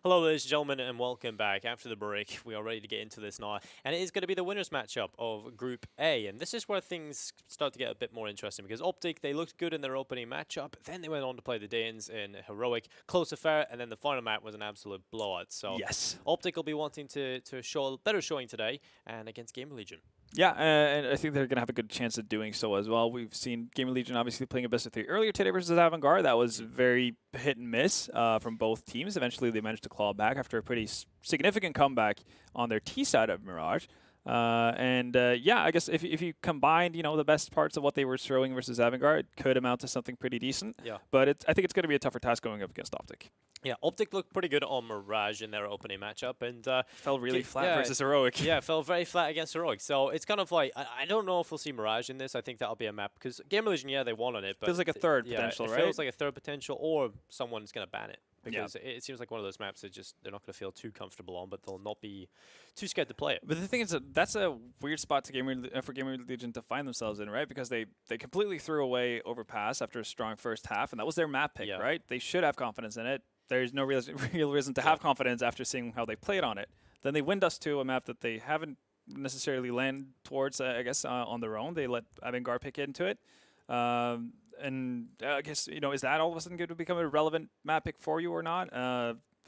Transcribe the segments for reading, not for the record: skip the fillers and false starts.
Hello, ladies and gentlemen, and welcome back. After the break, we are ready to get into this now, and it is going to be the winners matchup of Group A, and this is where things start to get a bit more interesting, because OpTic, they looked good in their opening matchup, then they went on to play the Danes in Heroic, close affair, and then the final map was an absolute blowout. So Yes. OpTic will be wanting to show a better showing today, and against GamerLegion. Yeah, and I think they're going to have a good chance of doing so as well. We've seen GamerLegion obviously playing a best of 3 earlier today versus Avantgarde. That was very hit and miss from both teams. Eventually, they managed to claw back after a pretty significant comeback on their T side of Mirage. Yeah, I guess if you combined, the best parts of what they were showing versus Avantgarde, it could amount to something pretty decent. Yeah. But I think it's going to be a tougher task going up against OpTic. Yeah, OpTic looked pretty good on Mirage in their opening matchup, and fell really flat versus Heroic. Yeah, fell very flat against Heroic. So it's kind of like, I don't know if we'll see Mirage in this. I think that'll be a map, because GamerLegion, yeah, they won on it. But feels like a third potential, it right? feels like a third potential, or someone's going to ban it. Because it seems like one of those maps that they're not going to feel too comfortable on, but they'll not be too scared to play it. But the thing is, that's a weird spot to for GamerLegion to find themselves in, right? Because they completely threw away Overpass after a strong first half, and that was their map pick, right? They should have confidence in it. There's no real reason to have confidence after seeing how they played on it. Then they wind us to a map that they haven't necessarily landed towards, I guess, on their own. They let Avantgarde pick into it. And I guess, is that all of a sudden going to become a relevant map pick for you or not?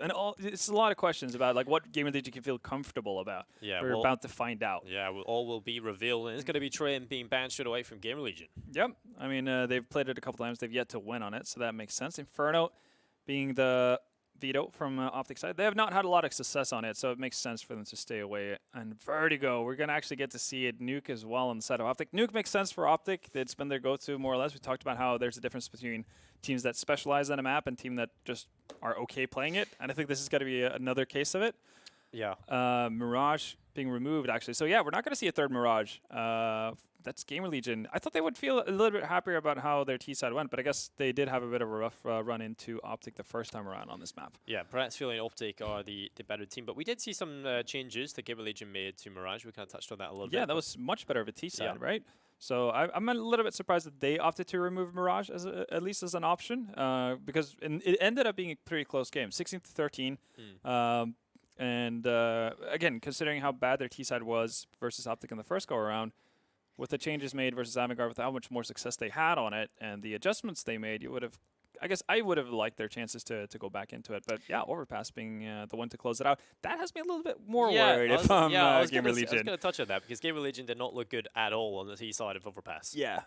It's a lot of questions about what GamerLegion can feel comfortable about. Yeah, we're about to find out. Yeah, all will be revealed, and it's going to be Train being banned straight away from GamerLegion. Yep. I mean, they've played it a couple times. They've yet to win on it, so that makes sense. Inferno being the veto from OpTic side. They have not had a lot of success on it, so it makes sense for them to stay away. And Vertigo, we're going to actually get to see it Nuke as well on the side of OpTic. Nuke makes sense for OpTic. It's been their go-to more or less. We talked about how there's a difference between teams that specialize in a map and teams that just are okay playing it. And I think this is going to be another case of it. Yeah. Mirage being removed, actually. So, yeah, we're not going to see a third Mirage. That's GamerLegion. I thought they would feel a little bit happier about how their T-side went, but I guess they did have a bit of a rough run into OpTic the first time around on this map. Yeah, perhaps feeling OpTic are the better team, but we did see some changes that GamerLegion made to Mirage. We kind of touched on that a little bit. Yeah, that was much better of a T-side, right? So I'm a little bit surprised that they opted to remove Mirage at least as an option, because it ended up being a pretty close game, 16-13. And again, considering how bad their T-side was versus OpTic in the first go-around, with the changes made versus Avantgarde, with how much more success they had on it, and the adjustments they made, I guess I would have liked their chances to go back into it. But yeah, Overpass being the one to close it out, that has me a little bit more worried if I'm GamerLegion. I was going to touch on that, because GamerLegion did not look good at all on the T side of Overpass. Yeah,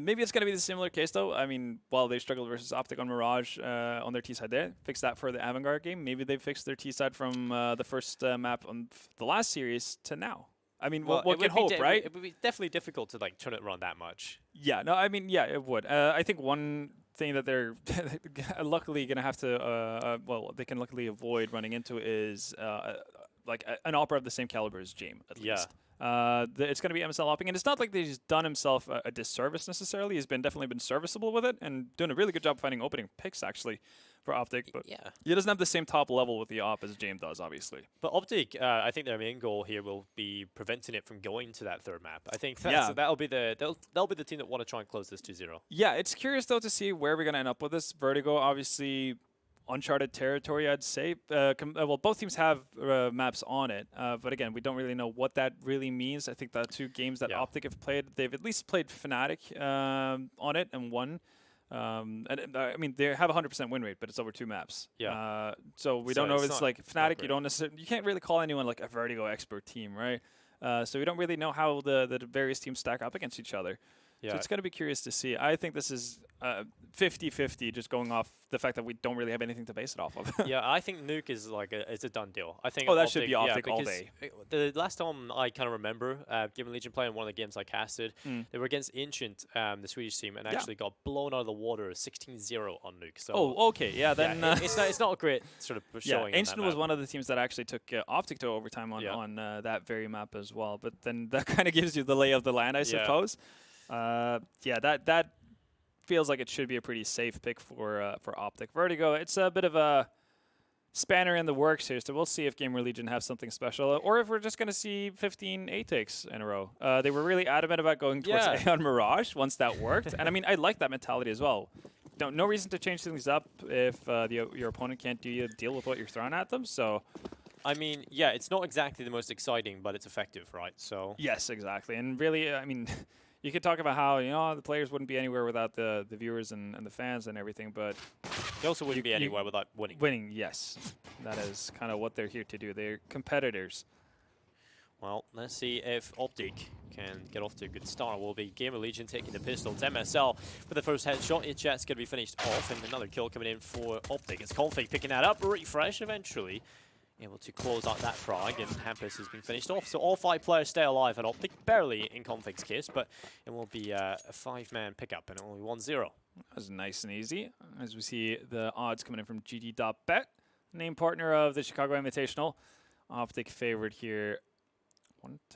maybe it's going to be the similar case, though. I mean, while they struggled versus OpTic on Mirage on their T side there, fixed that for the Avantgarde game. Maybe they fixed their T side from the first map on the last series to now. I mean, well, what can hope, right? It would be definitely difficult to turn it around that much. Yeah, no, I mean, yeah, it would. I think one thing that they're luckily going to have to, they can luckily avoid running into is an opera of the same caliber as James, at least. It's going to be MSL opping, and it's not like he's done himself a disservice necessarily. He's definitely been serviceable with it and doing a really good job finding opening picks, actually, for OpTic. But he doesn't have the same top level with the op as James does, obviously. But OpTic, I think their main goal here will be preventing it from going to that third map. I think that'll be the team that want to try and close this 2-0. Yeah, it's curious though to see where we're going to end up with this. Vertigo, obviously, uncharted territory, I'd say. Well, both teams have maps on it, but again, we don't really know what that really means. I think the 2 games that OpTic have played, they've at least played Fnatic on it and won. And I mean, they have a 100% win rate, but it's over 2 maps. Yeah. So we don't know if it's like Fnatic. You can't really call anyone like a Vertigo expert team, right? So we don't really know how the various teams stack up against each other. Yeah. So it's going to be curious to see. I think this is 50-50, just going off the fact that we don't really have anything to base it off of. Yeah, I think Nuke is it's a done deal. I think. Oh, that should be OpTic all day. The last time I kind of remember GamerLegion playing one of the games I casted, they were against Ancient, the Swedish team, and actually got blown out of the water 16-0 on Nuke. So okay, yeah, then it's not a great sort of showing. Yeah, Ancient was one of the teams that actually took OpTic to overtime on that very map as well. But then that kind of gives you the lay of the land, I suppose. That feels like it should be a pretty safe pick for OpTic. Vertigo, it's a bit of a spanner in the works here, so we'll see if GamerLegion have something special, or if we're just going to see 15 A takes in a row. They were really adamant about going towards A on Mirage once that worked, and I mean, I like that mentality as well. no reason to change things up if your opponent can't deal with what you're throwing at them. So, I mean, yeah, it's not exactly the most exciting, but it's effective, right? So yes, exactly. And really, I mean, you could talk about how the players wouldn't be anywhere without the viewers and the fans and everything, but they also wouldn't be anywhere without winning. Winning, yes, that is kind of what they're here to do. They're competitors. Well, let's see if OpTic can get off to a good start. Will be GamerLegion taking the pistol. It's MSL for the first headshot. His chat's going to be finished off, and another kill coming in for OpTic. It's Config picking that up. Refresh eventually. Able to close out that frag, and Hampus has been finished off. So all 5 players stay alive at OpTic. Barely in Config's case, but it will be a 5-man pickup, and it will be 1-0. That was nice and easy. As we see the odds coming in from GD.bet, name partner of the Chicago Invitational. OpTic favored here.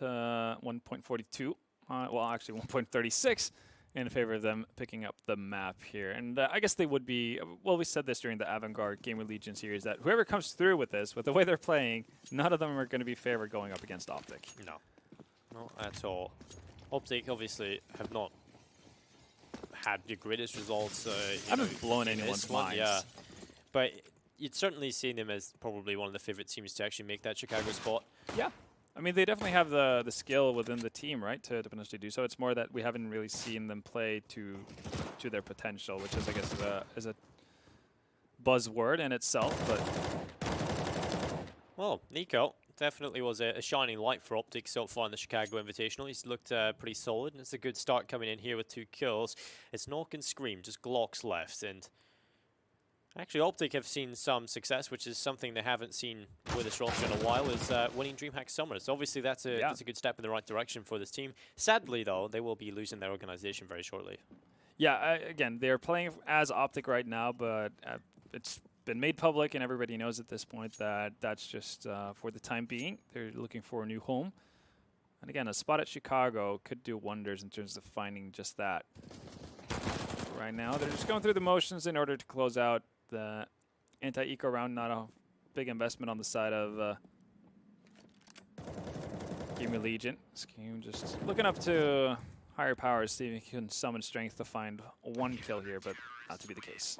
1.42, well actually 1.36 in favor of them picking up the map here. And I guess they would be, well, we said this during the Avant-Garde GamerLegion series, that whoever comes through with this, with the way they're playing, none of them are going to be favored going up against OpTic. No, not at all. OpTic obviously have not had the greatest results. Haven't blown anyone's minds. Yeah, but you'd certainly seen them as probably one of the favorite teams to actually make that Chicago spot. Yeah. I mean, they definitely have the skill within the team, right, to potentially do so. It's more that we haven't really seen them play to their potential, which is, I guess, is a buzzword in itself. But well, Nico definitely was a shining light for OpTic so far in the Chicago Invitational. He's looked pretty solid, and it's a good start coming in here with 2 kills. It's Knock and Scream, just Glocks left, and actually, OpTic have seen some success, which is something they haven't seen with this roster in a while, is winning DreamHack Summers. So obviously, that's a good step in the right direction for this team. Sadly, though, they will be losing their organization very shortly. Yeah, again, they're playing as OpTic right now, but it's been made public, and everybody knows at this point that that's just for the time being. They're looking for a new home. And again, a spot at Chicago could do wonders in terms of finding just that. Right now, they're just going through the motions in order to close out the anti-eco round. Not a big investment on the side of GamerLegion. Scheme just looking up to higher powers, see if he can summon strength to find 1 kill here, but not to be the case.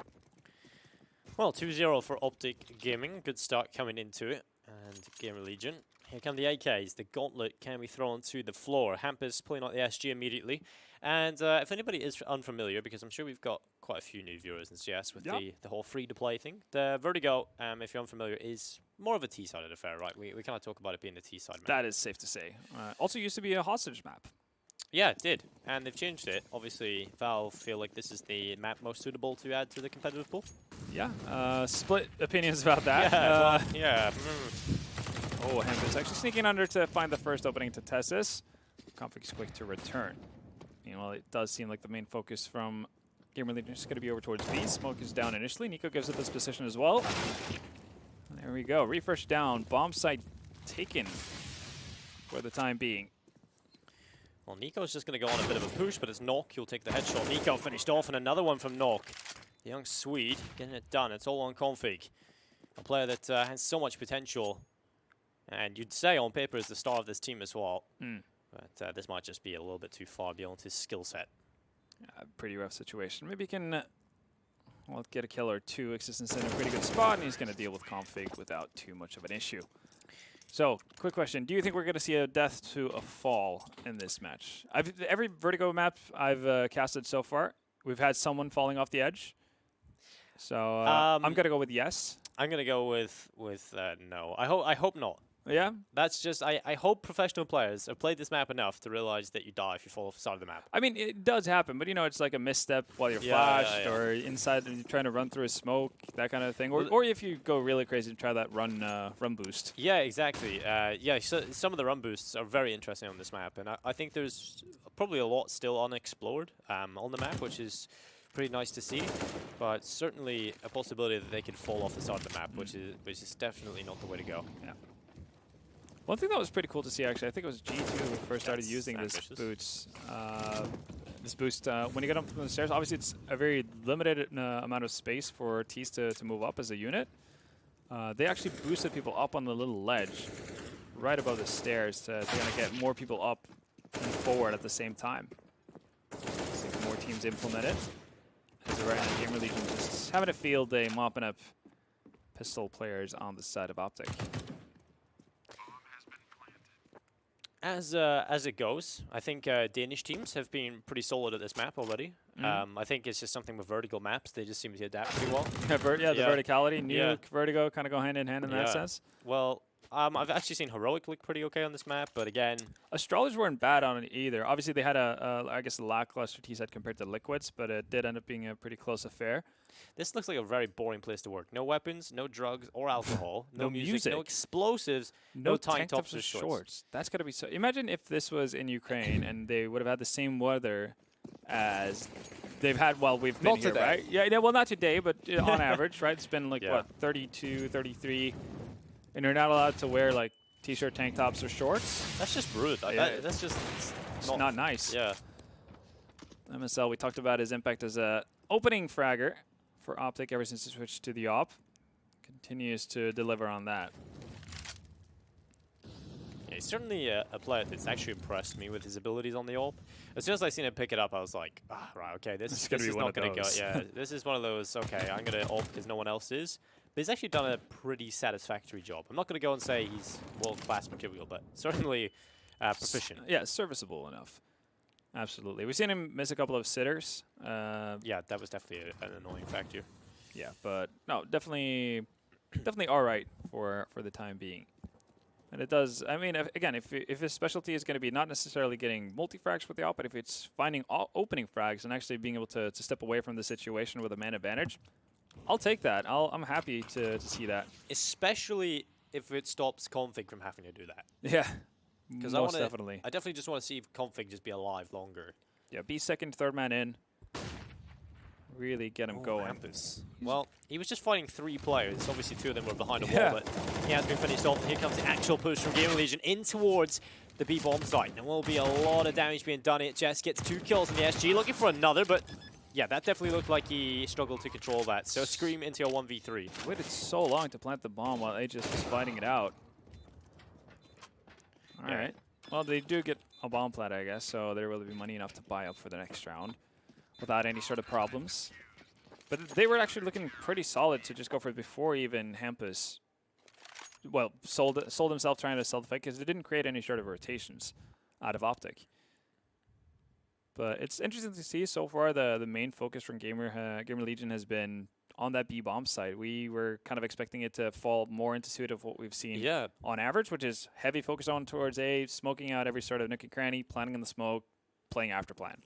Well, 2-0 for OpTic Gaming. Good start coming into it. And GamerLegion. Here come the AKs. The gauntlet can be thrown to the floor. Hampus pulling out the SG immediately. And if anybody is unfamiliar, because I'm sure we've got quite a few new viewers in CS with the whole free-to-play thing, the Vertigo, if you're unfamiliar, is more of a T-sided affair, right? We kind of talk about it being a T-side map. That is safe to say. Also used to be a hostage map. Yeah, it did. And they've changed it. Obviously, Valve feel like this is the map most suitable to add to the competitive pool. Yeah, split opinions about that. Yeah. Oh, Hampus actually sneaking under to find the first opening to test this. Config's quick to return. Meanwhile, it does seem like the main focus from GamerLegion is going to be over towards B. Smoke is down initially. Nico gives it this position as well. There we go. Refresh down. Bomb site taken for the time being. Well, Nico's just going to go on a bit of a push, but it's Knock who'll take the headshot. Nico finished off, and another one from Knock. The young Swede getting it done. It's all on Config. A player that has so much potential. And you'd say on paper is the star of this team as well. But this might just be a little bit too far beyond his skill set. Pretty rough situation. Maybe he can get a kill or 2. Existence in a pretty good spot, and he's going to deal with Config without too much of an issue. So, quick question. Do you think we're going to see a death to a fall in this match? Every Vertigo map I've casted so far, we've had someone falling off the edge. So, I'm going to go with yes. I'm going to go with no. I hope not. Yeah? That's just, I hope professional players have played this map enough to realize that you die if you fall off the side of the map. I mean, it does happen, but it's like a misstep while you're flashed or inside and you're trying to run through a smoke, that kind of thing. Or if you go really crazy and try that run boost. Yeah, exactly. So some of the run boosts are very interesting on this map, and I think there's probably a lot still unexplored on the map, which is pretty nice to see, but certainly a possibility that they could fall off the side of the map, which is definitely not the way to go. Yeah. One thing that was pretty cool to see, actually, I think it was G2 who first started using this boost. When you get up from the stairs, obviously it's a very limited amount of space for Ts to move up as a unit. They actually boosted people up on the little ledge right above the stairs to kind of get more people up and forward at the same time. See if more teams implement it. Because right now, GamerLegion just having a field day mopping up pistol players on the side of OpTic. As it goes, I think Danish teams have been pretty solid at this map already. I think it's just something with vertical maps. They just seem to adapt pretty well. The verticality, Nuke, Vertigo kind of go hand in hand in that sense. Well, I've actually seen Heroic look pretty okay on this map, but again... Astrologers weren't bad on it either. Obviously, they had I guess, a lackluster T-set compared to Liquids, but it did end up being a pretty close affair. This looks like a very boring place to work. No weapons, no drugs or alcohol, no music, no explosives, no tank tops or shorts. That's got to be so... Imagine if this was in Ukraine and they would have had the same weather as they've had while we've been here, right? Yeah, well, not today, but on average, right? It's been like, what, 32, 33... And you're not allowed to wear like t-shirt, tank tops, or shorts. That's just rude. That's just not nice. Yeah. MSL, we talked about his impact as a opening fragger for OpTic ever since he switched to the op. Continues to deliver on that. Yeah, he's certainly a player that's actually impressed me with his abilities on the AWP. As soon as I seen him pick it up, I was like, right, okay, this is not going to go. Yeah, this is one of those, okay, I'm going to AWP because no one else is. But he's actually done a pretty satisfactory job. I'm not going to go and say he's world-class material, but certainly proficient. Yeah, serviceable enough. Absolutely. We've seen him miss a couple of sitters. Yeah, that was definitely an annoying factor. Yeah, but no, definitely all right for the time being. And it does, I mean, again, if his specialty is going to be not necessarily getting multi-frags with the AWP, but if it's finding opening frags and actually being able to step away from the situation with a man advantage, I'll take that. I'm happy to see that. Especially if it stops Config from having to do that. Yeah, because definitely. I definitely just want to see if Config just be alive longer. Yeah, be second, third man in. Really get him going. Hampus. Well, he was just fighting 3 players. Obviously, 2 of them were behind a wall, but he has been finished off. And here comes the actual push from GamerLegion in towards the B-bomb site. There will be a lot of damage being done. Jess gets 2 kills in the SG, looking for another, but yeah, that definitely looked like he struggled to control that. So Scream into a 1v3. Waited so long to plant the bomb while Aegis was fighting it out. All right. Well, they do get a bomb plant, I guess, so there will be money enough to buy up for the next round without any sort of problems. But they were actually looking pretty solid to just go for it before even Hampus, well, sold himself trying to sell the fight because they didn't create any sort of rotations out of OpTic. But it's interesting to see so far the main focus from GamerLegion has been on that B-bomb side. We were kind of expecting it to fall more into suit of what we've seen on average, which is heavy focus on towards A, smoking out every sort of nook and cranny, planning in the smoke, playing after plan.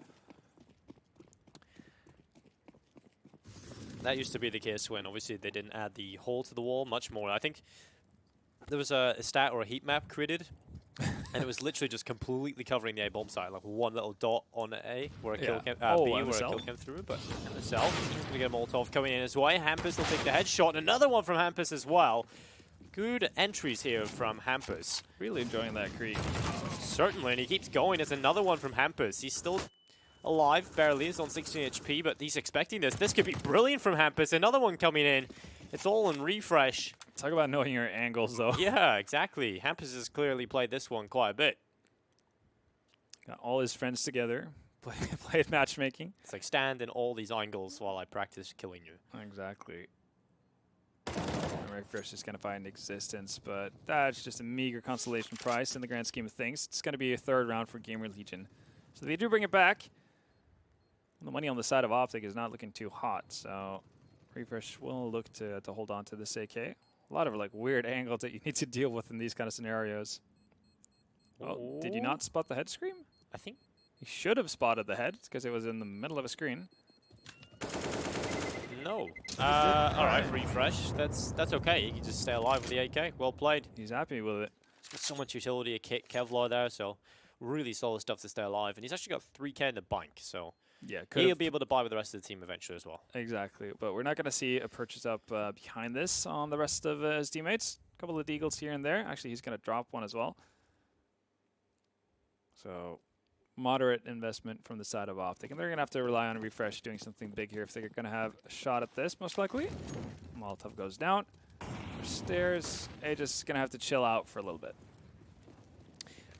That used to be the case when obviously they didn't add the hole to the wall much more. I think there was a stat or a heat map created, and it was literally just completely covering the A bomb site, like one little dot on A where a kill came, B where a kill came through. But MSL is going to get a Molotov coming in his way. Hampus will take the headshot, and another one from Hampus as well. Good entries here from Hampus. Really enjoying that creep. Certainly, and he keeps going. There's another one from Hampus. He's still alive, barely. He's on 16 HP, but he's expecting this. This could be brilliant from Hampus. Another one coming in. It's all in refresh. Talk about knowing your angles, though. Yeah, exactly. Hampus has clearly played this one quite a bit. Got all his friends together, played matchmaking. It's like stand in all these angles while I practice killing you. Exactly. Refresh is going to find existence, but that's just a meager consolation prize in the grand scheme of things. It's going to be a 3rd round for GamerLegion. So they do bring it back. The money on the side of OpTic is not looking too hot, so Refresh will look to hold on to this AK. A lot of like weird angles that you need to deal with in these kind of scenarios. Oh, did you not spot the head scream? I think you should have spotted the head because it was in the middle of a screen. No. All right, Refresh. That's okay. You can just stay alive with the AK. Well played. He's happy with it. There's so much utility, a Kevlar there, so really solid stuff to stay alive. And he's actually got 3K in the bank, so yeah, he'll be able to buy with the rest of the team eventually as well. Exactly, but we're not going to see a purchase up behind this on the rest of his teammates. A couple of deagles here and there. Actually, he's going to drop one as well. So moderate investment from the side of OpTic. And they're going to have to rely on Refresh doing something big here if they're going to have a shot at this, most likely. Molotov goes down. Stairs. Aegis is going to have to chill out for a little bit.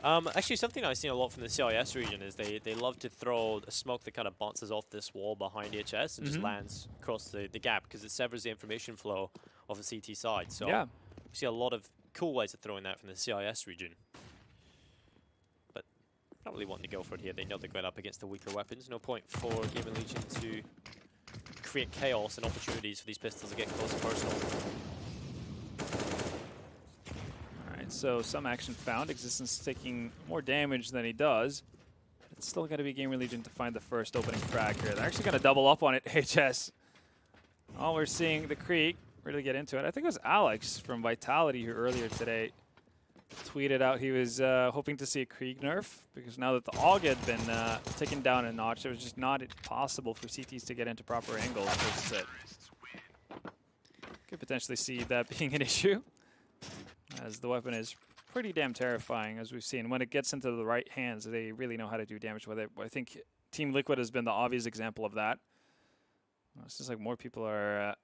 Actually, something I've seen a lot from the CIS region is they love to throw a smoke that kind of bounces off this wall behind HS and just lands across the gap because it severs the information flow of the CT side. So yeah, we see a lot of cool ways of throwing that from the CIS region. But not really wanting to go for it here. They know they're going up against the weaker weapons. No point for GamerLegion to create chaos and opportunities for these pistols to get close and personal. So some action found. Existence taking more damage than he does. It's still going to be GamerLegion to find the first opening frag here. They're actually going to double up on it, HS. Oh, we're seeing the Krieg really get into it. I think it was Alex from Vitality who earlier today tweeted out he was hoping to see a Krieg nerf because now that the AUG had been taken down a notch, it was just not possible for CTs to get into proper angles. Could potentially see that being an issue, as the weapon is pretty damn terrifying, as we've seen. When it gets into the right hands, they really know how to do damage with it. I think Team Liquid has been the obvious example of that. It's just like more people are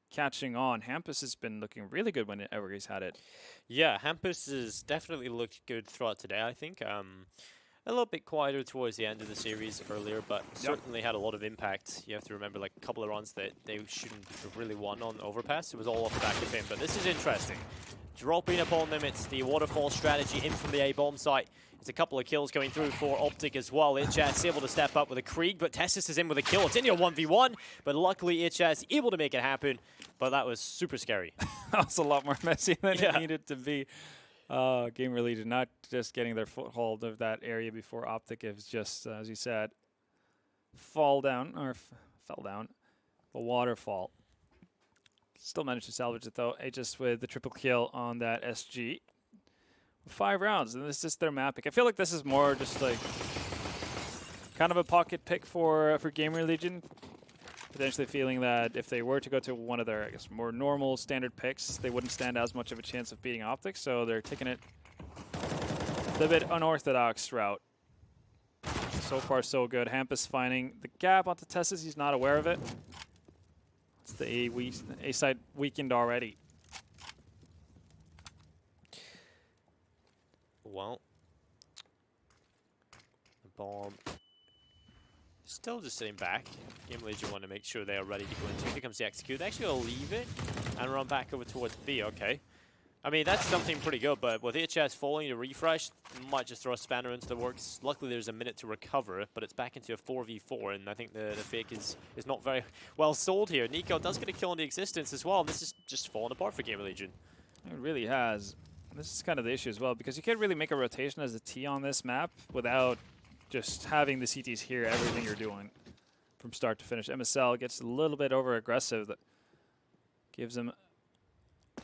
catching on. Hampus has been looking really good whenever he's had it. Yeah, Hampus has definitely looked good throughout today, I think. A little bit quieter towards the end of the series earlier, but certainly had a lot of impact. You have to remember, like, a couple of runs that they shouldn't have really won on Overpass. It was all off the back of him, but this is interesting. Dropping upon them, it's the waterfall strategy in from the A-bomb site. It's a couple of kills going through for OpTic as well. HS able to step up with a Krieg, but Tessus is in with a kill. It's in your 1v1, but luckily HS able to make it happen, but that was super scary. That was a lot more messy than it needed to be. GamerLegion not just getting their foothold of that area before OpTic is just, as you said, fell down the waterfall. Still managed to salvage it though. HS with the triple kill on that SG. 5 rounds, and this is just their map pick. I feel like this is more just like kind of a pocket pick for GamerLegion. Potentially feeling that if they were to go to one of their, I guess, more normal standard picks, they wouldn't stand as much of a chance of beating OpTic, so they're taking it the bit unorthodox route. So far, so good. Hampus finding the gap onto Tessus. He's not aware of it. It's the A side weakened already. Well, the bomb still just sitting back. GamerLegion want to make sure they are ready to go into. Here comes the execute. They actually will leave it and run back over towards B. Okay. I mean, that's something pretty good, but with HS falling to refresh, might just throw a spanner into the works. Luckily, there's a minute to recover, but it's back into a 4v4, and I think the fake is not very well sold here. Nico does get a kill on the existence as well, and this is just falling apart for GamerLegion. It really has. This is kind of the issue as well, because you can't really make a rotation as a T on this map without just having the CTs hear everything you're doing from start to finish. MSL gets a little bit over-aggressive. That gives him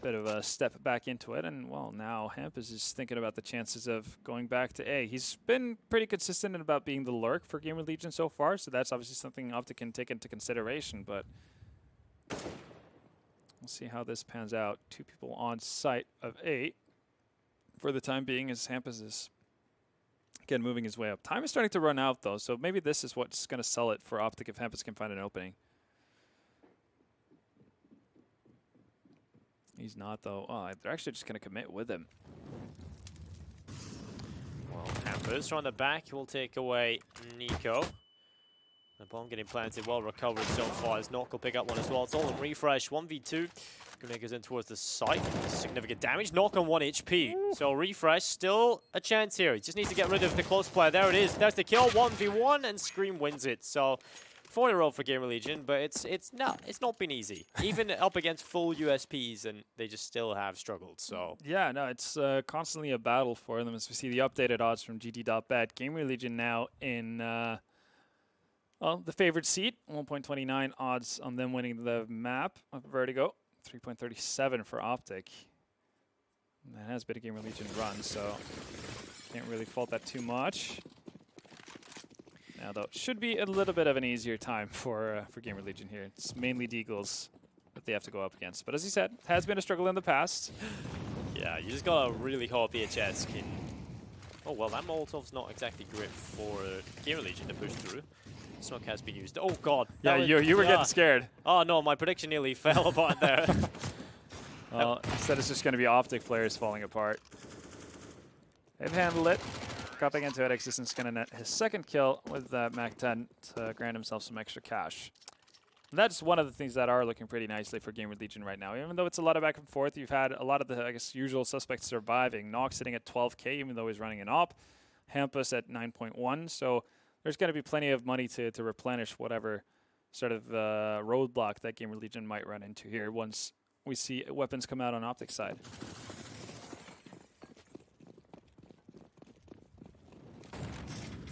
bit of a step back into it, and well, now Hampus is thinking about the chances of going back to A. He's been pretty consistent about being the lurk for GamerLegion so far, so that's obviously something OpTic can take into consideration, but we'll see how this pans out. 2 people on site of A for the time being, as Hampus is again moving his way up. Time is starting to run out though, so maybe this is what's going to sell it for OpTic if Hampus can find an opening. He's not, though. Oh, they're actually just going to commit with him. Well, Hampus on the back will take away Nico. The bomb getting planted, well recovered so far as Nock will pick up one as well. It's all in refresh, 1v2. Grenade goes in towards the site. Significant damage. Nock on 1 HP. Ooh. So refresh, still a chance here. He just needs to get rid of the close player. There it is. There's the kill, 1v1, and Scream wins it. So 4 in a row for GamerLegion, but it's not been easy. Even up against full USPs, and they just still have struggled. So yeah, no, it's constantly a battle for them. As we see the updated odds from GT.bet, GamerLegion now in well, the favored seat, 1.29 odds on them winning the map of Vertigo, 3.37 for OpTic. And that has been a GamerLegion run, so can't really fault that too much. Now, though, it should be a little bit of an easier time for GamerLegion here. It's mainly Deagles that they have to go up against. But as he said, has been a struggle in the past. Yeah, you just gotta really hope VHS can... Oh, well, that Molotov's not exactly great for GamerLegion to push through. Smoke has been used. Oh, God. Yeah, you were getting scared. Oh, no, my prediction nearly fell apart there. Well, instead it's just going to be OpTic players falling apart. They've handled it. Dropping into it, Existence going to net his second kill with that Mac 10 to grant himself some extra cash. And that's one of the things that are looking pretty nicely for GamerLegion right now. Even though it's a lot of back and forth, you've had a lot of the, I guess, usual suspects surviving. Nox sitting at 12K, even though he's running an op. Hampus at 9.1. So there's going to be plenty of money to replenish whatever sort of roadblock that GamerLegion might run into here once we see weapons come out on OpTic side.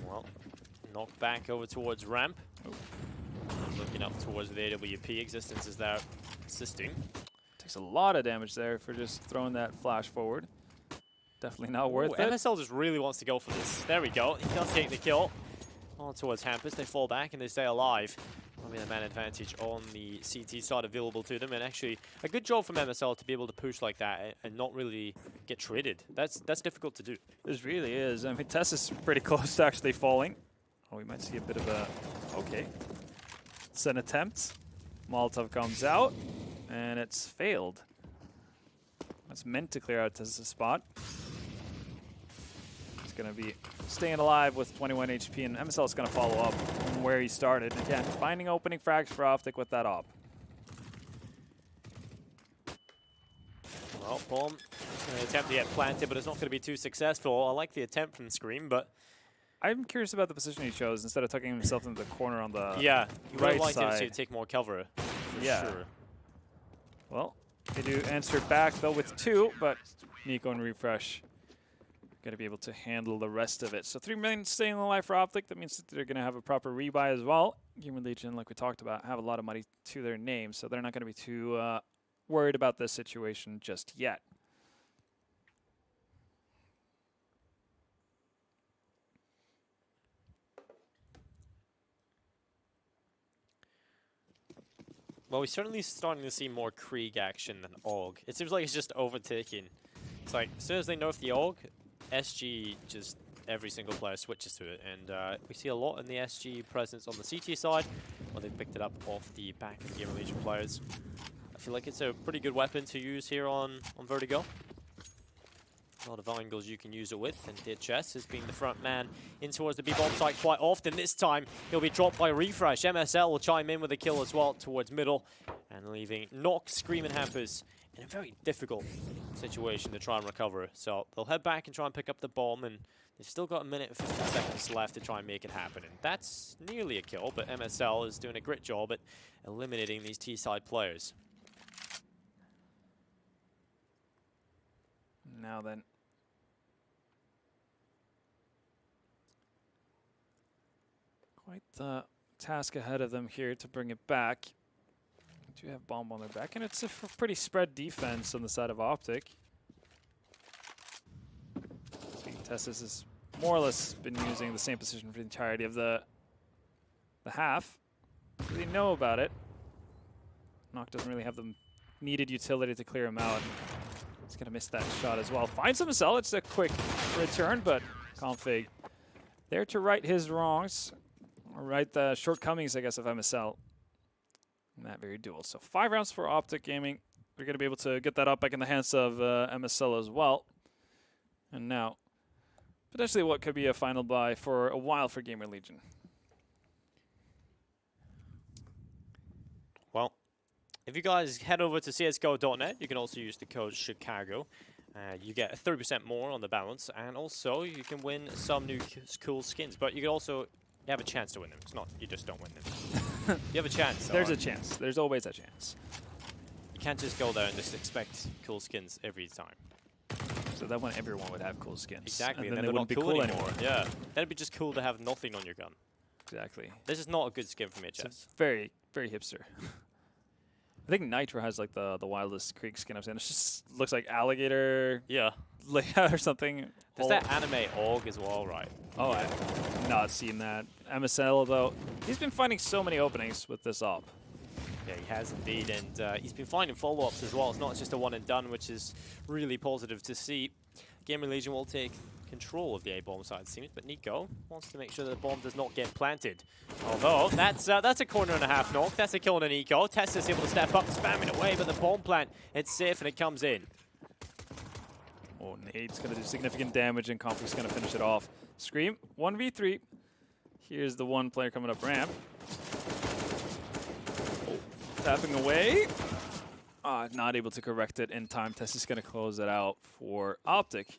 Well, knocked back over towards ramp. Oh. Looking up towards the AWP. Existence is there assisting. Takes a lot of damage there for just throwing that flash forward. Definitely not worth it. MSL just really wants to go for this. There we go. He does take the kill. On towards Hampus. They fall back and they stay alive. Probably the man advantage on the CT side available to them. And actually, a good job from MSL to be able to push like that and not really get traded. That's difficult to do. This really is. I mean, Tess is pretty close to actually falling. Oh, we might see a bit of a... Okay. It's an attempt. Molotov comes out, and it's failed. That's meant to clear out Tess's spot. It's going to be staying alive with 21 HP, and MSL is going to follow up from where he started. Again, finding opening frags for OpTic with that op. Well, bomb going to attempt to get planted, but it's not going to be too successful. I like the attempt from Scream, but... I'm curious about the position he chose instead of tucking himself into the corner on the yeah, you right would like side. him to take more cover, for sure. Well, they do answer back, though, with 2, but Nico and Refresh going to be able to handle the rest of it. So 3 million staying alive for OpTic. That means that they're going to have a proper rebuy as well. GamerLegion, like we talked about, have a lot of money to their name, so they're not going to be too worried about this situation just yet. Well, we're certainly starting to see more Krieg action than AUG. It seems like it's just overtaking. It's like, as soon as they nerf the AUG, SG just every single player switches to it. And we see a lot in the SG presence on the CT side, where they picked it up off the back of the GamerLegion players. I feel like it's a pretty good weapon to use here on Vertigo. A lot of angles you can use it with, and DHS has been the front man in towards the B-bomb site quite often. This time, he'll be dropped by Refresh. MSL will chime in with a kill as well towards middle, and leaving Nox, Scream, and Hampers in a very difficult situation to try and recover. So they'll head back and try and pick up the bomb, and they've still got a minute and 15 seconds left to try and make it happen. And that's nearly a kill, but MSL is doing a great job at eliminating these T-side players. Now then. Quite the task ahead of them here to bring it back. They do have bomb on their back, and it's a pretty spread defense on the side of OpTic. Tessus has more or less been using the same position for the entirety of the half. They know about it. Nock doesn't really have the needed utility to clear him out. He's going to miss that shot as well. Finds himself. It's a quick return, but Config there to right his wrongs. Or right the shortcomings, I guess, of MSL in that very duel. So 5 rounds for OpTic Gaming. They're going to be able to get that up back in the hands of MSL as well. And now, potentially what could be a final buy for a while for GamerLegion. Well, if you guys head over to csgo.net, you can also use the code Chicago. You get 30% more on the balance, and also you can win some new cool skins. But you can also have a chance to win them. It's not you just don't win them. You have a chance. There's a chance. There's always a chance. You can't just go there and just expect cool skins every time. So that one, everyone would have cool skins. Exactly, and then they they're not wouldn't be cool anymore. Yeah, that'd be just cool to have nothing on your gun. Exactly. This is not a good skin for me, It's very, very hipster. I think Nitro has like the wildest Krieg skin I've seen. It just looks like alligator layout or something. There's that anime AUG as well, right? Oh, I've not seen that. MSL, though, he's been finding so many openings with this op. Yeah, he has indeed, and he's been finding follow-ups as well. It's not just a one and done, which is really positive to see. GamerLegion will take control of the A-bomb side, it seems, but Nico wants to make sure that the bomb does not get planted. Although, that's a corner and a half knock. That's a kill on Nico. Tess is able to step up, spamming away, but the bomb plant, it's safe and it comes in. Oh, Nade's going to do significant damage, and Conflict's going to finish it off. Scream, 1v3. Here's the one player coming up ramp. Oh, tapping away. Not able to correct it in time. Tess is going to close it out for OpTic.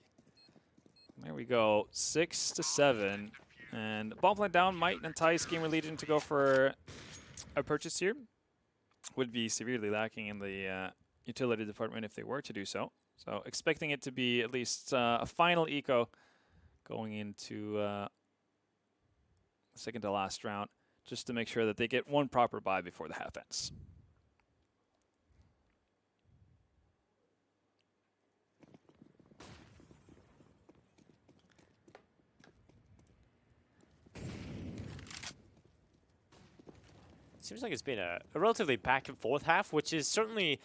There we go, 6-7. And bomb plant down might entice GamerLegion to go for a purchase here. Would be severely lacking in the utility department if they were to do so. So expecting it to be at least a final eco going into the second to last round, just to make sure that they get one proper buy before the half ends. Seems like it's been a relatively back and forth half, which is certainly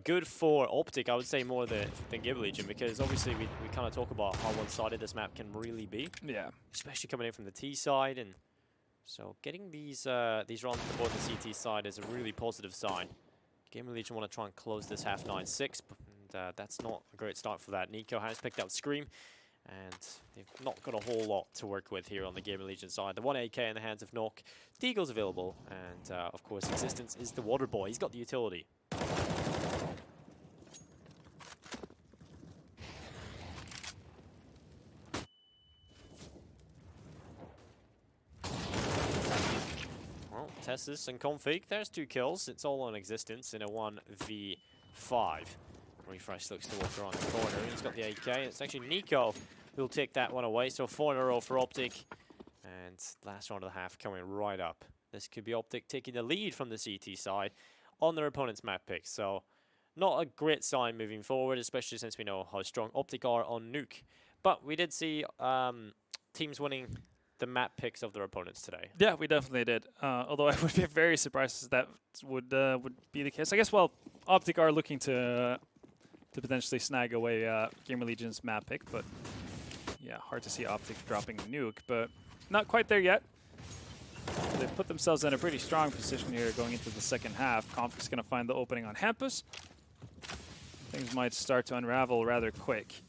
good for OpTic, I would say, more than GamerLegion, because obviously we kind of talk about how one-sided this map can really be. Yeah. Especially coming in from the T side, and so getting these rounds to board the CT side is a really positive sign. GamerLegion want to try and close this half 9-6, and that's not a great start for that. Nico has picked out Scream, and they've not got a whole lot to work with here on the GamerLegion side. The 1 AK in the hands of Nock. Deagle's available, and of course Existence is the water boy. He's got the utility. Well, Tessus and Config, there's 2 kills. It's all on Existence in a 1v5. Refresh looks to walk around the corner. He's got the AK. It's actually Nico who'll take that one away. So 4 in a row for OpTic. And last round of the half coming right up. This could be OpTic taking the lead from the CT side on their opponent's map pick. So not a great sign moving forward, especially since we know how strong OpTic are on Nuke. But we did see teams winning the map picks of their opponents today. Yeah, we definitely did. Although I would be very surprised if that would be the case. I guess, well, OpTic are looking to potentially snag away GamerLegion's map pick, but yeah, hard to see OpTic dropping Nuke, but not quite there yet. They've put themselves in a pretty strong position here going into the second half. Conflict's going to find the opening on Hampus. Things might start to unravel rather quick.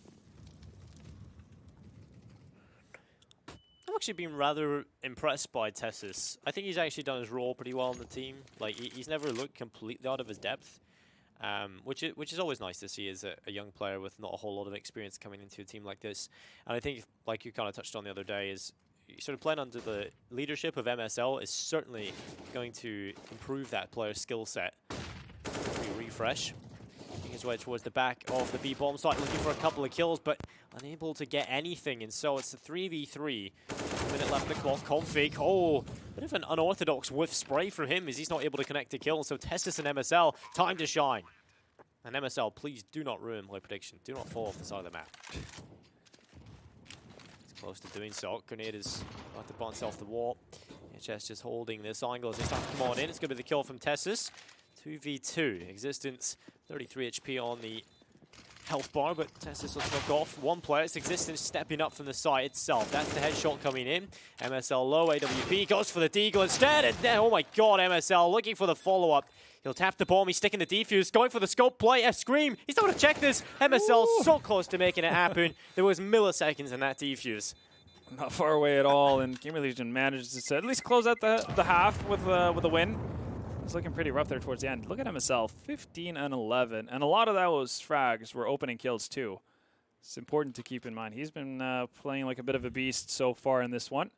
I've actually been rather impressed by Tessus. I think he's actually done his role pretty well on the team. Like, he's never looked completely out of his depth. Which is always nice to see as a young player with not a whole lot of experience coming into a team like this. And I think, like you kind of touched on the other day, is sort of playing under the leadership of MSL is certainly going to improve that player's skill set. We refresh. Making his way towards the back of the B bomb site, looking for a couple of kills, but unable to get anything. And so it's a 3v3. A minute left on the clock. Config. Oh, bit of an unorthodox whiff spray for him as he's not able to connect a kill. And so Tessus and MSL, time to shine. And MSL, please do not ruin my prediction. Do not fall off the side of the map. It's close to doing so. Grenade is about to bounce off the wall. HS just holding this angle as they start to come on in. It's going to be the kill from Tessus. 2v2. Existence, 33 HP on the health bar, but Tessus will knock off one player. It's Existence stepping up from the site itself. That's the headshot coming in. MSL low, AWP goes for the deagle instead, and then, oh my god, MSL looking for the follow-up. He'll tap the bomb, he's sticking the defuse, going for the scope play, a Scream. He's not going to check this. MSL so close to making it happen. There was milliseconds in that defuse. Not far away at all, and GamerLegion manages to at least close out the half with a win. It's looking pretty rough there towards the end. Look at MSL, 15 and 11, and a lot of that was frags, were opening kills too. It's important to keep in mind. He's been playing like a bit of a beast so far in this one.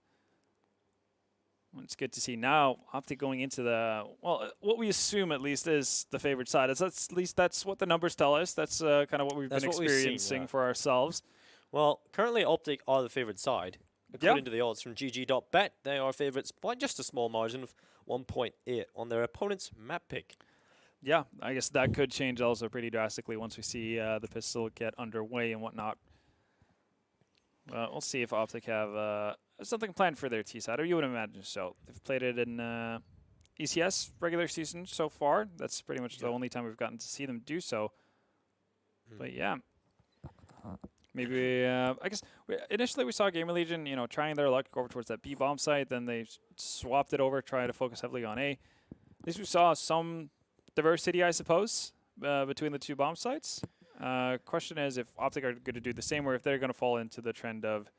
It's good to see now OpTic going into the, well, what we assume at least is the favored side. At least that's what the numbers tell us. That's kind of what we've been experiencing for ourselves. Well, currently OpTic are the favored side. According to the odds from GG.bet, they are favorites by just a small margin of 1.8 on their opponent's map pick. Yeah, I guess that could change also pretty drastically once we see the pistol get underway and whatnot. We'll see if OpTic have something planned for their T side, or you would imagine so. They've played it in ECS regular season so far. That's pretty much the only time we've gotten to see them do so. But yeah. Maybe, I guess, initially we saw GamerLegion, trying their luck over towards that B bomb site. Then they swapped it over, trying to focus heavily on A. At least we saw some diversity, I suppose, between the two bomb sites. Question is if OpTic are going to do the same, or if they're going to fall into the trend of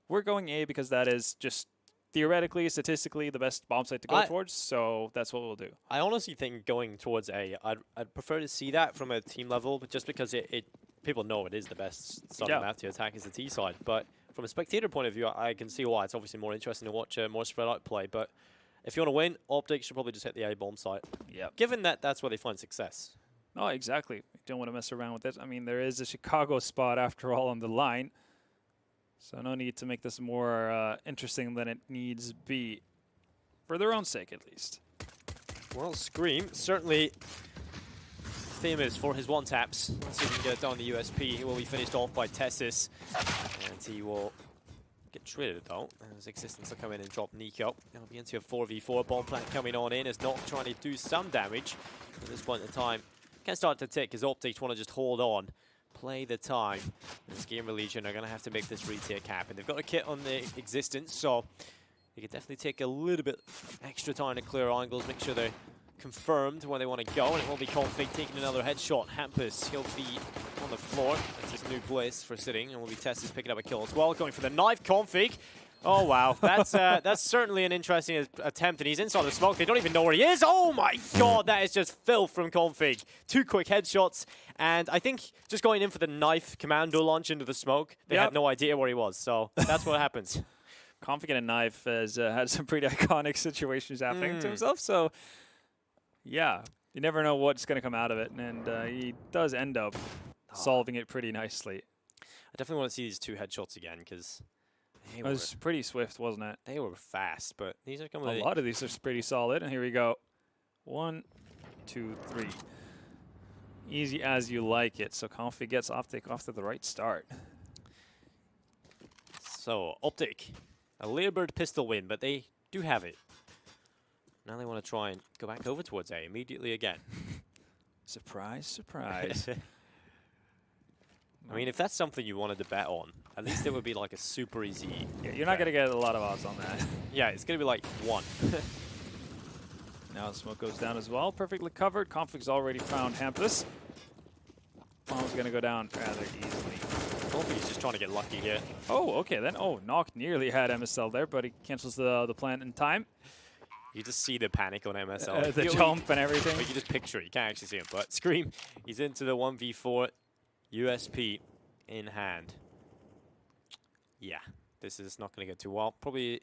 we're going A because that is just theoretically, statistically, the best bomb site to go towards. So that's what we'll do. I honestly think going towards A, I'd prefer to see that from a team level, but just because people know it is the best starting map to attack is the T side. But from a spectator point of view, I can see why. It's obviously more interesting to watch more spread out play. But if you want to win, OpTic should probably just hit the A bomb site. Yeah. Given that that's where they find success. No, exactly. You don't want to mess around with it. I mean, there is a Chicago spot after all on the line. So no need to make this more interesting than it needs be. For their own sake, at least. Well, Scream, certainly famous for his one-taps. Let's see if he can get it down the USP. He will be finished off by Tessis. And he will get traded, though. As Existence will come in and drop Nico. It'll be into a 4v4. Bomb plant coming on in as Nock trying to do some damage. At this point in time, can start to tick as OpTic want to just hold on. Play the time. This GamerLegion are going to have to make this retier cap. And they've got a kit on the Existence, so they could definitely take a little bit extra time to clear angles, make sure they're confirmed where they want to go. And it will be Config taking another headshot. Hampus, he'll be on the floor. That's his new place for sitting. And will be Testis picking up a kill as well. Going for the knife, Config. Oh, wow. That's certainly an interesting attempt, and he's inside the smoke. They don't even know where he is. Oh, my God. That is just filth from Config. 2 quick headshots, and I think just going in for the knife commando launch into the smoke, they had no idea where he was, so that's what happens. Config and a knife has had some pretty iconic situations happening to himself, so yeah, you never know what's going to come out of it, and he does end up solving it pretty nicely. I definitely want to see these 2 headshots again, because it was pretty swift, wasn't it? They were fast, but these are coming. A lot of these are pretty solid, and here we go. 1, 2, 3. Easy as you like it. So Config gets OpTic off to the right start. So OpTic, a Leopard pistol win, but they do have it. Now they want to try and go back over towards A immediately again. Surprise, surprise. I mean, if that's something you wanted to bet on, at least it would be like a super easy. Yeah, you're not going to get a lot of odds on that. Yeah, it's going to be like 1. Now the smoke goes down as well. Perfectly covered. Config's already found Hampus. Bomb's going to go down rather easily. Config's just trying to get lucky here. Oh, okay then. Oh, Nock nearly had MSL there, but he cancels the plant in time. You just see the panic on MSL. The jump and everything. You just picture it. You can't actually see him. But Scream, he's into the 1v4 USP in hand. Yeah, this is not going to go too well. Probably,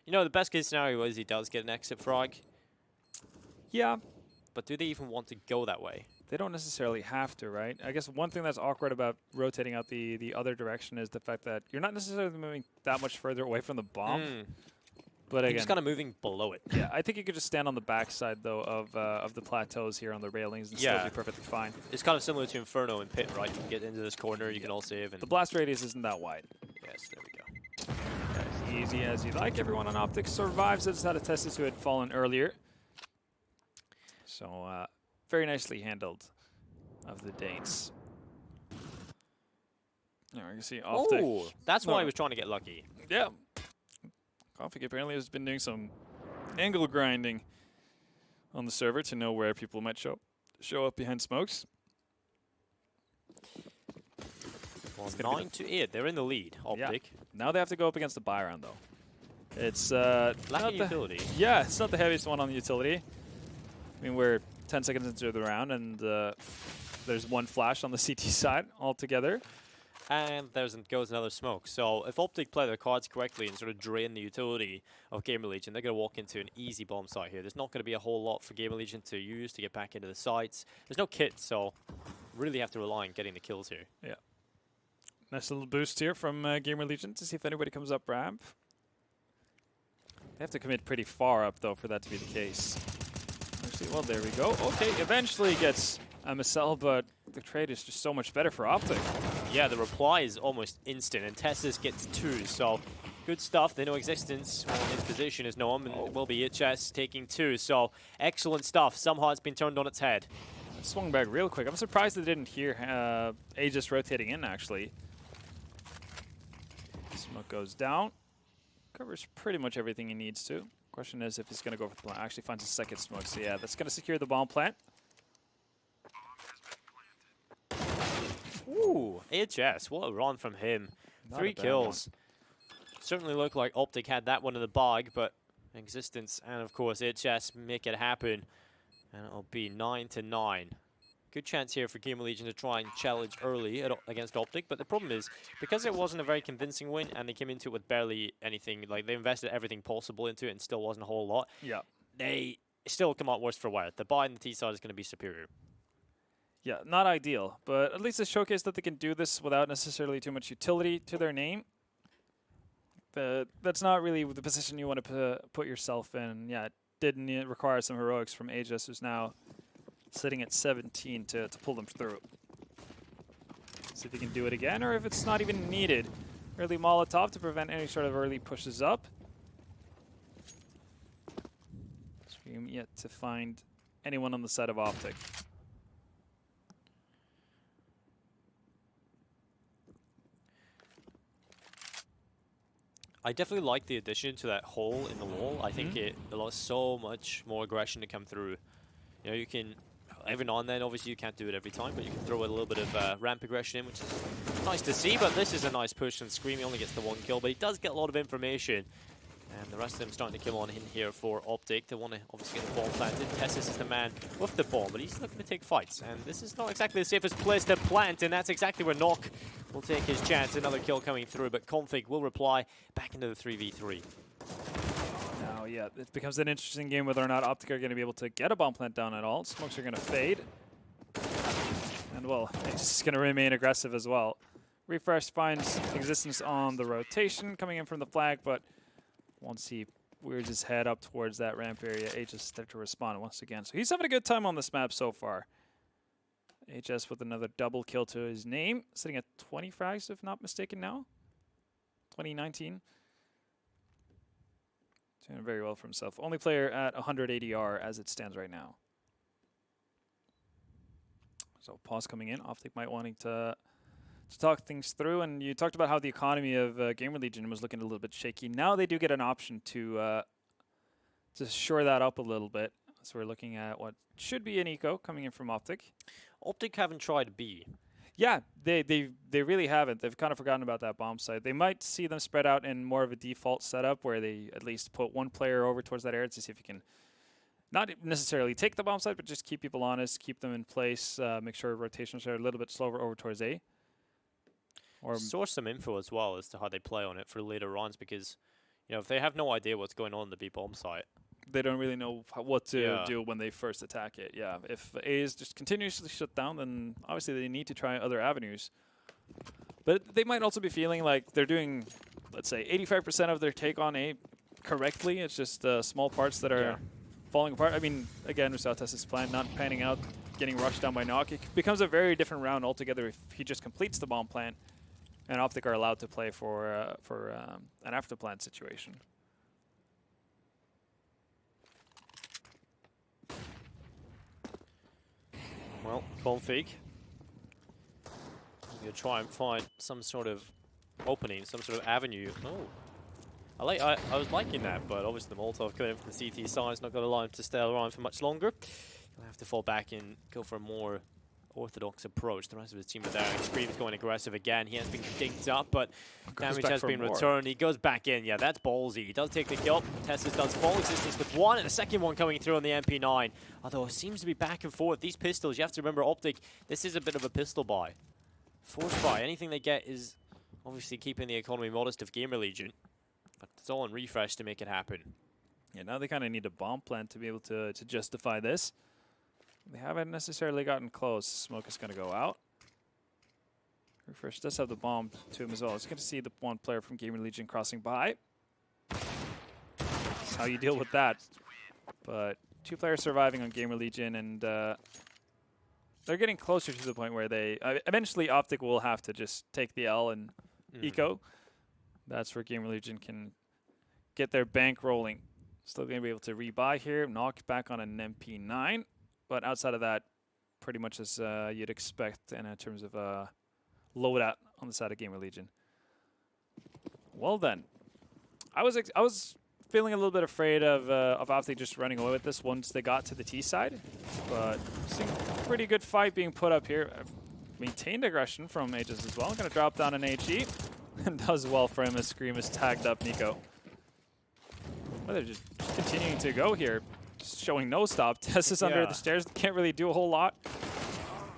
you know, the best case scenario is he does get an exit frag. Yeah. But do they even want to go that way? They don't necessarily have to, right? I guess one thing that's awkward about rotating out the other direction is the fact that you're not necessarily moving that much further away from the bomb. But again, you're just kind of moving below it. Yeah, I think you could just stand on the backside, though, of the plateaus here on the railings and still be perfectly fine. It's kind of similar to Inferno and Pit, right? You can get into this corner, you can all save. And the blast radius isn't that wide. Yes, there we go. As easy as you like. Everyone on OpTic survives. It's had a Testis who had fallen earlier. So, very nicely handled of the Danes. There, you can see OpTic. Oh, that's why he was trying to get lucky. Yeah. Config apparently has been doing some angle grinding on the server to know where people might show up behind smokes. Well, 9-8. They're in the lead, OpTic. Yeah. Now they have to go up against the buy round, though. It's lack utility. Yeah, it's not the heaviest one on the utility. I mean, we're 10 seconds into the round, and there's 1 flash on the CT side altogether. And goes another smoke. So if OpTic play their cards correctly and sort of drain the utility of GamerLegion, they're going to walk into an easy bomb site here. There's not going to be a whole lot for GamerLegion to use to get back into the sites. There's no kit, so really have to rely on getting the kills here. Yeah. Nice little boost here from GamerLegion to see if anybody comes up ramp. They have to commit pretty far up, though, for that to be the case. Actually, well, there we go. Okay, eventually gets MSL, but the trade is just so much better for OpTic. Yeah, the reply is almost instant, and Tessis gets 2, so good stuff. They know Existence on his position is known, and it will be HS taking 2, so excellent stuff. Somehow it's been turned on its head. Swung back real quick. I'm surprised they didn't hear Aegis rotating in, actually. Smoke goes down. Covers pretty much everything he needs to. Question is if he's going to go for the plant. Actually finds a second smoke, so yeah, that's going to secure the bomb plant. Ooh, HS, what a run from him. Not 3 a bad kills. Certainly looked like OpTic had that one in the bag, but Existence and, of course, HS make it happen. And it'll be 9-9. Good chance here for GamerLegion to try and challenge early against OpTic, but the problem is, because it wasn't a very convincing win, and they came into it with barely anything, like they invested everything possible into it and still wasn't a whole lot, Yeah. they still come out worse for wear. The buy in the T side is going to be superior. Yeah, not ideal, but at least it showcased that they can do this without necessarily too much utility to their name. That's not really the position you want to put yourself in. Yeah, it didn't require some heroics from Aegis, who's now sitting at 17 to pull them through. See if he can do it again, or if it's not even needed. Early Molotov to prevent any sort of early pushes up. Scream yet to find anyone on the side of OpTic. I definitely like the addition to that hole in the wall. I think it allows so much more aggression to come through. You know, you can, every now and then, obviously you can't do it every time, but you can throw a little bit of ramp aggression in, which is nice to see, but this is a nice push, and Scream, he only gets the 1 kill, but he does get a lot of information. And the rest of them starting to kill on in here for OpTic. They want to obviously get the ball planted. Tessus is the man with the ball, but he's looking to take fights. And this is not exactly the safest place to plant, and that's exactly where Nock will take his chance. Another kill coming through, but Config will reply back into the 3v3. Now, yeah, it becomes an interesting game whether or not OpTic are going to be able to get a bomb plant down at all. Smokes are going to fade. And, well, it's just going to remain aggressive as well. Refresh finds Existence on the rotation coming in from the flag, but once he wears his head up towards that ramp area, HS starts to respond once again. So he's having a good time on this map so far. HS with another double kill to his name, sitting at 20 frags, if not mistaken now. 2019. Doing very well for himself. Only player at 100 ADR as it stands right now. So pause coming in. OpTic might wanting to talk things through, and you talked about how the economy of GamerLegion was looking a little bit shaky. Now they do get an option to shore that up a little bit. So we're looking at what should be an eco coming in from OpTic. OpTic haven't tried B. Yeah, they really haven't. They've kind of forgotten about that bomb site. They might see them spread out in more of a default setup where they at least put one player over towards that area to see if you can not necessarily take the bomb site, but just keep people honest, keep them in place, make sure rotations are a little bit slower over towards A. Or source some info as well as to how they play on it for later runs, because you know, if they have no idea what's going on the B bomb site, they don't really know what to do when they first attack it. Yeah, if A is just continuously shut down, then obviously they need to try other avenues. But they might also be feeling like they're doing, let's say, 85% of their take on A correctly. It's just small parts that are falling apart. I mean, again, we saw Tessus' plan not panning out, getting rushed down by Nock. It becomes a very different round altogether if he just completes the bomb plant and OpTic are allowed to play for an after plant situation. Well, Config, I'm going to try and find some sort of opening, some sort of avenue. Oh, I was liking that, but obviously the Molotov coming in from the CT side is not going to allow him to stay around for much longer. He'll have to fall back and go for a more orthodox approach. The rest of his team are there. Scream's going aggressive again. He has been dinked up, but damage has been returned. He goes back in. Yeah, that's ballsy. He does take the kill. Tessus does fall Existence with 1, and a second one coming through on the MP9. Although it seems to be back and forth. These pistols, you have to remember, OpTic, this is a bit of a pistol buy. Force buy. Anything they get is obviously keeping the economy modest of GamerLegion. But it's all on refresh to make it happen. Yeah, now they kind of need a bomb plant to be able to justify this. They haven't necessarily gotten close. Smoke is going to go out. Refresh does have the bomb to him as well. It's good to see the one player from GamerLegion crossing by. That's how you deal with that. But 2 players surviving on GamerLegion, and they're getting closer to the point where they eventually OpTic will have to just take the L and eco. That's where GamerLegion can get their bank rolling. Still going to be able to rebuy here. Knock back on an MP9. But outside of that, pretty much as you'd expect in terms of loadout on the side of GamerLegion. Well then, I was feeling a little bit afraid of OpTic just running away with this once they got to the T side, but seeing a pretty good fight being put up here. maintained aggression from Aegis as well. Going to drop down an HE. And does well for him as Scream has tagged up Nico. Well, they're just continuing to go here. Just showing no stop. Tess is under the stairs. Can't really do a whole lot.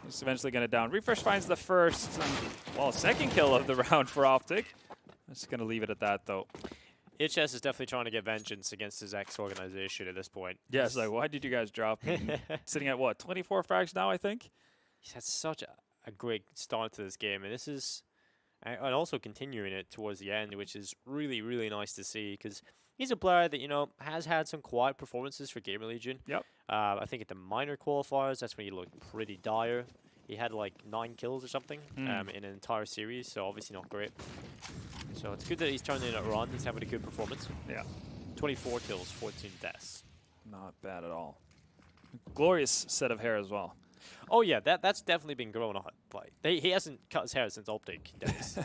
He's eventually going to down. Refresh finds the first, well, second kill of the round for OpTic. I'm just going to leave it at that, though. HS is definitely trying to get vengeance against his ex-organization at this point. Yeah, it's like, why did you guys drop? Sitting at, what, 24 frags now, I think? He's had such a great start to this game, and this is... And also continuing it towards the end, which is really, really nice to see, because he's a player that, you know, has had some quiet performances for GamerLegion. Yep. I think at the minor qualifiers, that's when he looked pretty dire. He had like 9 kills or something in an entire series, so obviously not great. So it's good that he's turning it around. He's having a good performance. Yeah. 24 kills, 14 deaths. Not bad at all. Glorious set of hair as well. Oh yeah, that's definitely been grown on. Like he hasn't cut his hair since OpTic days.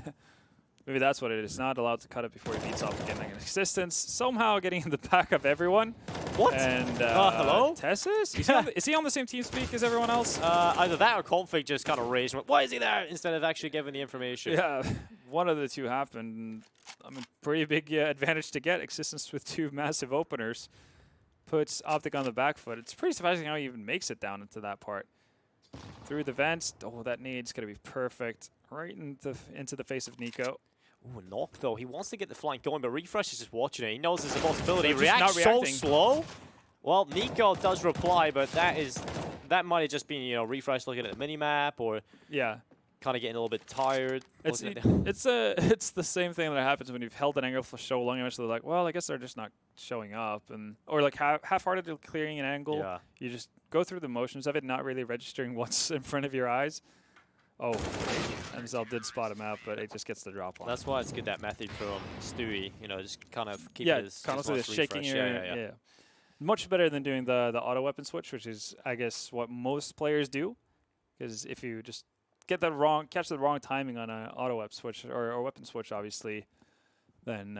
Maybe that's what it is. Not allowed to cut it before he beats off again. Like existence, somehow getting in the back of everyone. What? And hello? Tessus? Is he on the same team speak as everyone else? Either that or Config just kind of raised. Why is he there? Instead of actually giving the information. Yeah, one of the two happened. I mean, pretty big advantage to get. Existence with 2 massive openers puts OpTic on the back foot. It's pretty surprising how he even makes it down into that part. Through the vents. Oh, that nade's going to be perfect. Right into the face of Nico. Ooh, knock though. He wants to get the flank going, but Refresh is just watching it. He knows there's a possibility. He Just reacts not so reacting. slow. Well, Nico does reply, but that might have just been, you know, Refresh looking at the minimap or kind of getting a little bit tired. It's the same thing that happens when you've held an angle for so long. Eventually, they're like, well, I guess they're just not showing up, or like half-heartedly clearing an angle. Yeah. You just go through the motions of it, not really registering what's in front of your eyes. Oh, MZL did spot him out, but it just gets the drop on. That's why it's good, that method from Stewie. You know, just kind of keep his constantly shaking refresh. your much better than doing the auto weapon switch, which is, I guess, what most players do. Because if you just catch the wrong timing on an auto weapon switch or weapon switch, obviously, then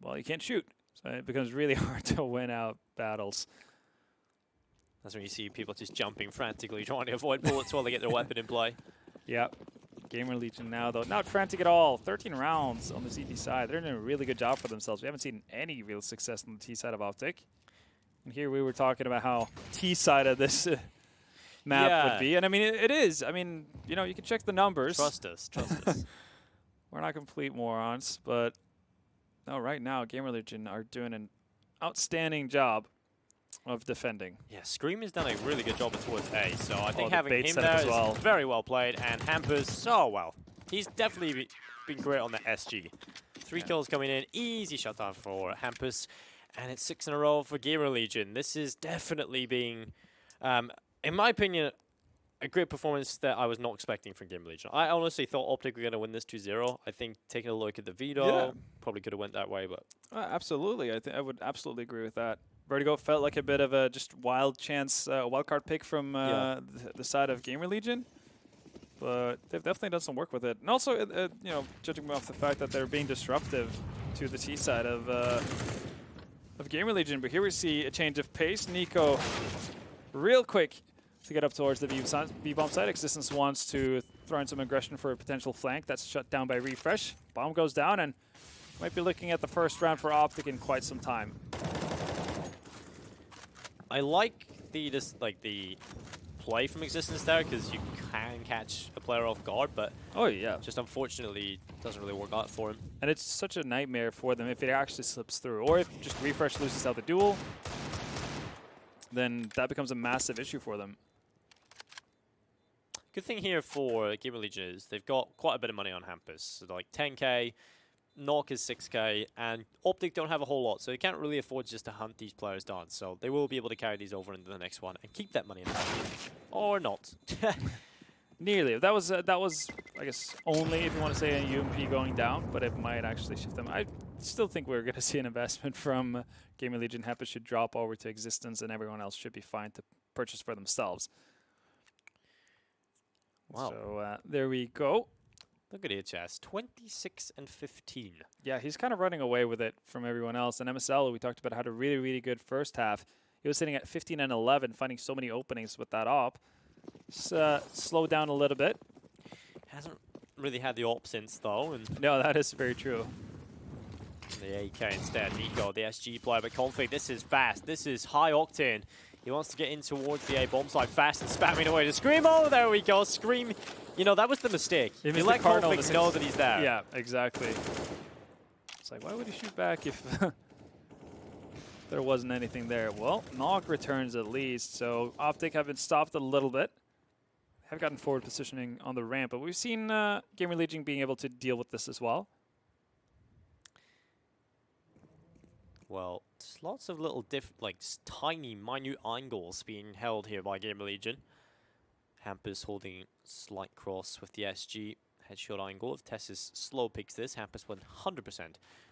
well, you can't shoot. So it becomes really hard to win out battles. That's when you see people just jumping frantically, trying to avoid bullets while they get their weapon in play. Yeah. GamerLegion now, though, not frantic at all. 13 rounds on the CT side. They're doing a really good job for themselves. We haven't seen any real success on the T side of OpTic. And here we were talking about how T side of this map would be. And I mean, it is. I mean, you know, you can check the numbers. Trust us. Trust us. We're not complete morons, but no, right now, GamerLegion are doing an outstanding job of defending. Yeah, Scream has done a really good job towards A, so I think the having bait him setup there as well. is very well played, and Hampers so well. He's definitely been great on the SG. 3 kills coming in, easy shutdown for Hampers, and it's 6 in a row for GamerLegion. This is definitely being, in my opinion, a great performance that I was not expecting from GamerLegion. I honestly thought OpTic were going to win this 2-0. I think taking a look at the veto, probably could have went that way, but absolutely, I would absolutely agree with that. Vertigo felt like a bit of a just wild chance, wild card pick from the side of GamerLegion, but they've definitely done some work with it. And also, you know, judging off the fact that they're being disruptive to the T side of GamerLegion. But here we see a change of pace. Nico, real quick to get up towards the B-bomb side. Existence wants to throw in some aggression for a potential flank. That's shut down by Refresh. Bomb goes down, and might be looking at the first round for OpTic in quite some time. I like the play from Existence there, because you can catch a player off guard, but just unfortunately doesn't really work out for him. And it's such a nightmare for them if it actually slips through, or if just Refresh loses out the duel, then that becomes a massive issue for them. Good thing here for GamerLegion is they've got quite a bit of money on Hampus, so like 10k. Knock is 6k, and OpTic don't have a whole lot, so they can't really afford just to hunt these players down. So they will be able to carry these over into the next one and keep that money in the bank. Or not. Nearly. That was, I guess, only if you want to say a UMP going down, but it might actually shift them. I still think we're going to see an investment from GamerLegion. Hampus should drop over to Existence, and everyone else should be fine to purchase for themselves. Wow. So there we go. Look at HS, 26 and 15. Yeah, he's kind of running away with it from everyone else. And MSL, we talked about, had a really, really good first half. He was sitting at 15 and 11, finding so many openings with that op. Slowed down a little bit. Hasn't really had the op since, though. And No, that is very true. the AK instead. Nico, the SG player, but Config, this is fast. This is high octane. He wants to get in towards the A bomb side fast and spamming away to Scream. Oh, there we go. Scream. You know, that was the mistake. You let Config know that he's there. Yeah, exactly. It's like, why would he shoot back if there wasn't anything there? Well, Nog returns at least, so OpTic have been stopped a little bit. Have gotten forward positioning on the ramp, but we've seen GamerLegion being able to deal with this as well. Well, lots of little tiny, minute angles being held here by GamerLegion. Hampus holding slight cross with the SG headshot angle. If Tessus slow picks this, Hampus 100%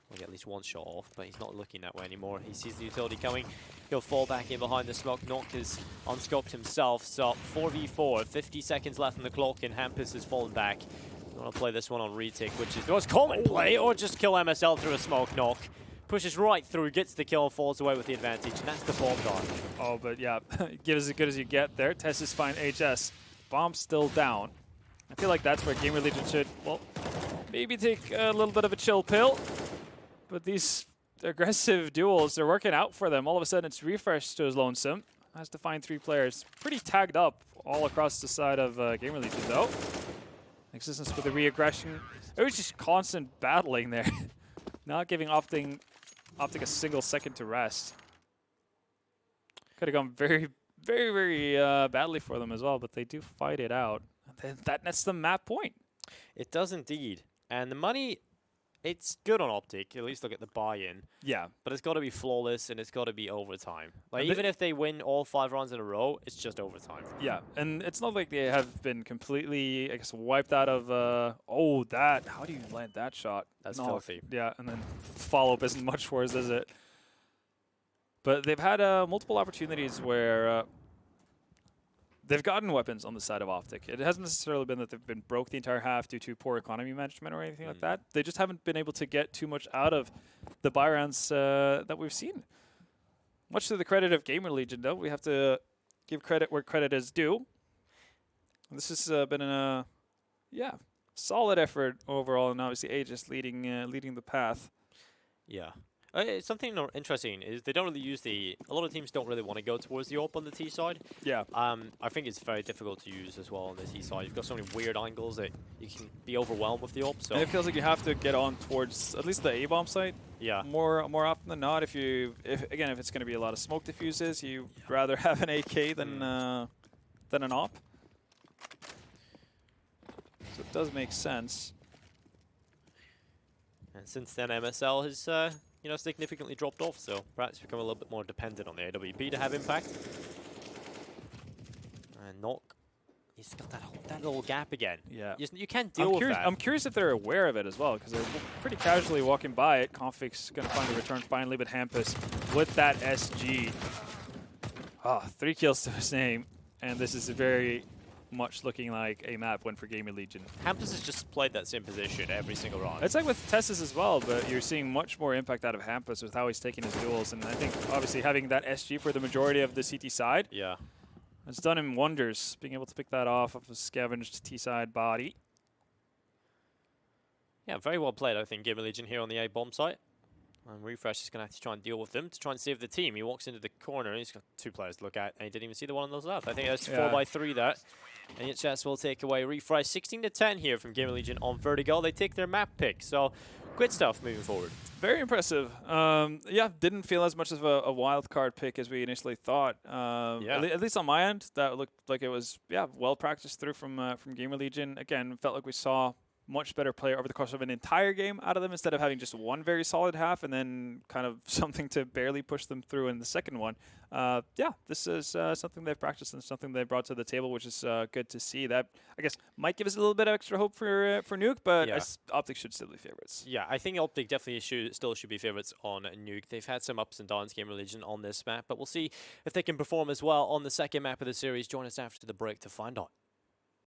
will get at least one shot off, but he's not looking that way anymore. He sees the utility coming. He'll fall back in behind the smoke. Nock is unscoped himself, so 4v4, 50 seconds left on the clock, and Hampus has fallen back. You want to play this one on retake, which is the most common play, or just kill MSL through a smoke. Nock pushes right through, gets the kill, falls away with the advantage, and that's the bomb dart. Oh, but yeah, get as good as you get there. Tessus fine HS. Bomb still down. I feel like that's where GamerLegion should, well, maybe take a little bit of a chill pill. But these aggressive duels, they're working out for them. All of a sudden, it's Refresh to his lonesome. Has to find 3 players. Pretty tagged up all across the side of GamerLegion, though. Existence with the re-aggression. It was just constant battling there. Not giving OpTic a single second to rest. Could have gone very, very, very badly for them as well, but they do fight it out. That nets the map point. It does indeed. And the money, it's good on OpTic. At least they'll get the buy-in. Yeah. But it's got to be flawless, and it's got to be overtime. Like, even if they win all 5 rounds in a row, it's just overtime. Yeah, and it's not like they have been completely, I guess, wiped out of, oh, that, how do you land that shot? That's filthy. Yeah, and then follow-up isn't much worse, is it? But they've had multiple opportunities where they've gotten weapons on the side of OpTic. It hasn't necessarily been that they've been broke the entire half due to poor economy management or anything like that. They just haven't been able to get too much out of the buy rounds that we've seen. Much to the credit of GamerLegion, though, we have to give credit where credit is due. This has been a solid effort overall, and obviously Aegis leading the path. Yeah. Something interesting is they don't really use a lot of teams don't really want to go towards the AWP on the T side. Yeah. I think it's very difficult to use as well on the T side. You've got so many weird angles that you can be overwhelmed with the AWP. So and it feels like you have to get on towards at least the A-bomb site. Yeah. More often than not, if it's going to be a lot of smoke diffuses, you'd rather have an AK than an AWP. So it does make sense. And since then, MSL has significantly dropped off, so perhaps become a little bit more dependent on the AWP to have impact. And Nock, he's got that little gap again. Yeah. You can't deal with that. I'm curious if they're aware of it as well, because they're pretty casually walking by it. Config's going to find a return finally, but Hampus with that SG. 3 kills to his name, and this is very much looking like a map win for GamerLegion. Hampus has just played that same position every single round. It's like with Tessus as well, but you're seeing much more impact out of Hampus with how he's taking his duels, and I think obviously having that SG for the majority of the CT side, yeah, it's done him wonders, being able to pick that off of a scavenged T-side body. Yeah, very well played, I think, GamerLegion here on the A-bomb site. And Refresh is going to have to try and deal with them to try and save the team. He walks into the corner, and he's got 2 players to look at, and he didn't even see the one on those left. I think that's 4x3 there. And HS will take away Refresh. 16-10 here from GamerLegion on Vertigo. They take their map pick, so good stuff moving forward. Very impressive. Yeah, didn't feel as much of a wild card pick as we initially thought. At least on my end, that looked like it was well practiced through from GamerLegion. Again, felt like we saw much better play over the course of an entire game out of them instead of having just one very solid half and then kind of something to barely push them through in the second one. This is something they've practiced and something they brought to the table, which is good to see. That, I guess, might give us a little bit of extra hope for Nuke, but OpTic should still be favorites. Yeah, I think OpTic definitely still should be favorites on Nuke. They've had some ups and downs, GamerLegion, on this map, but we'll see if they can perform as well on the second map of the series. Join us after the break to find out.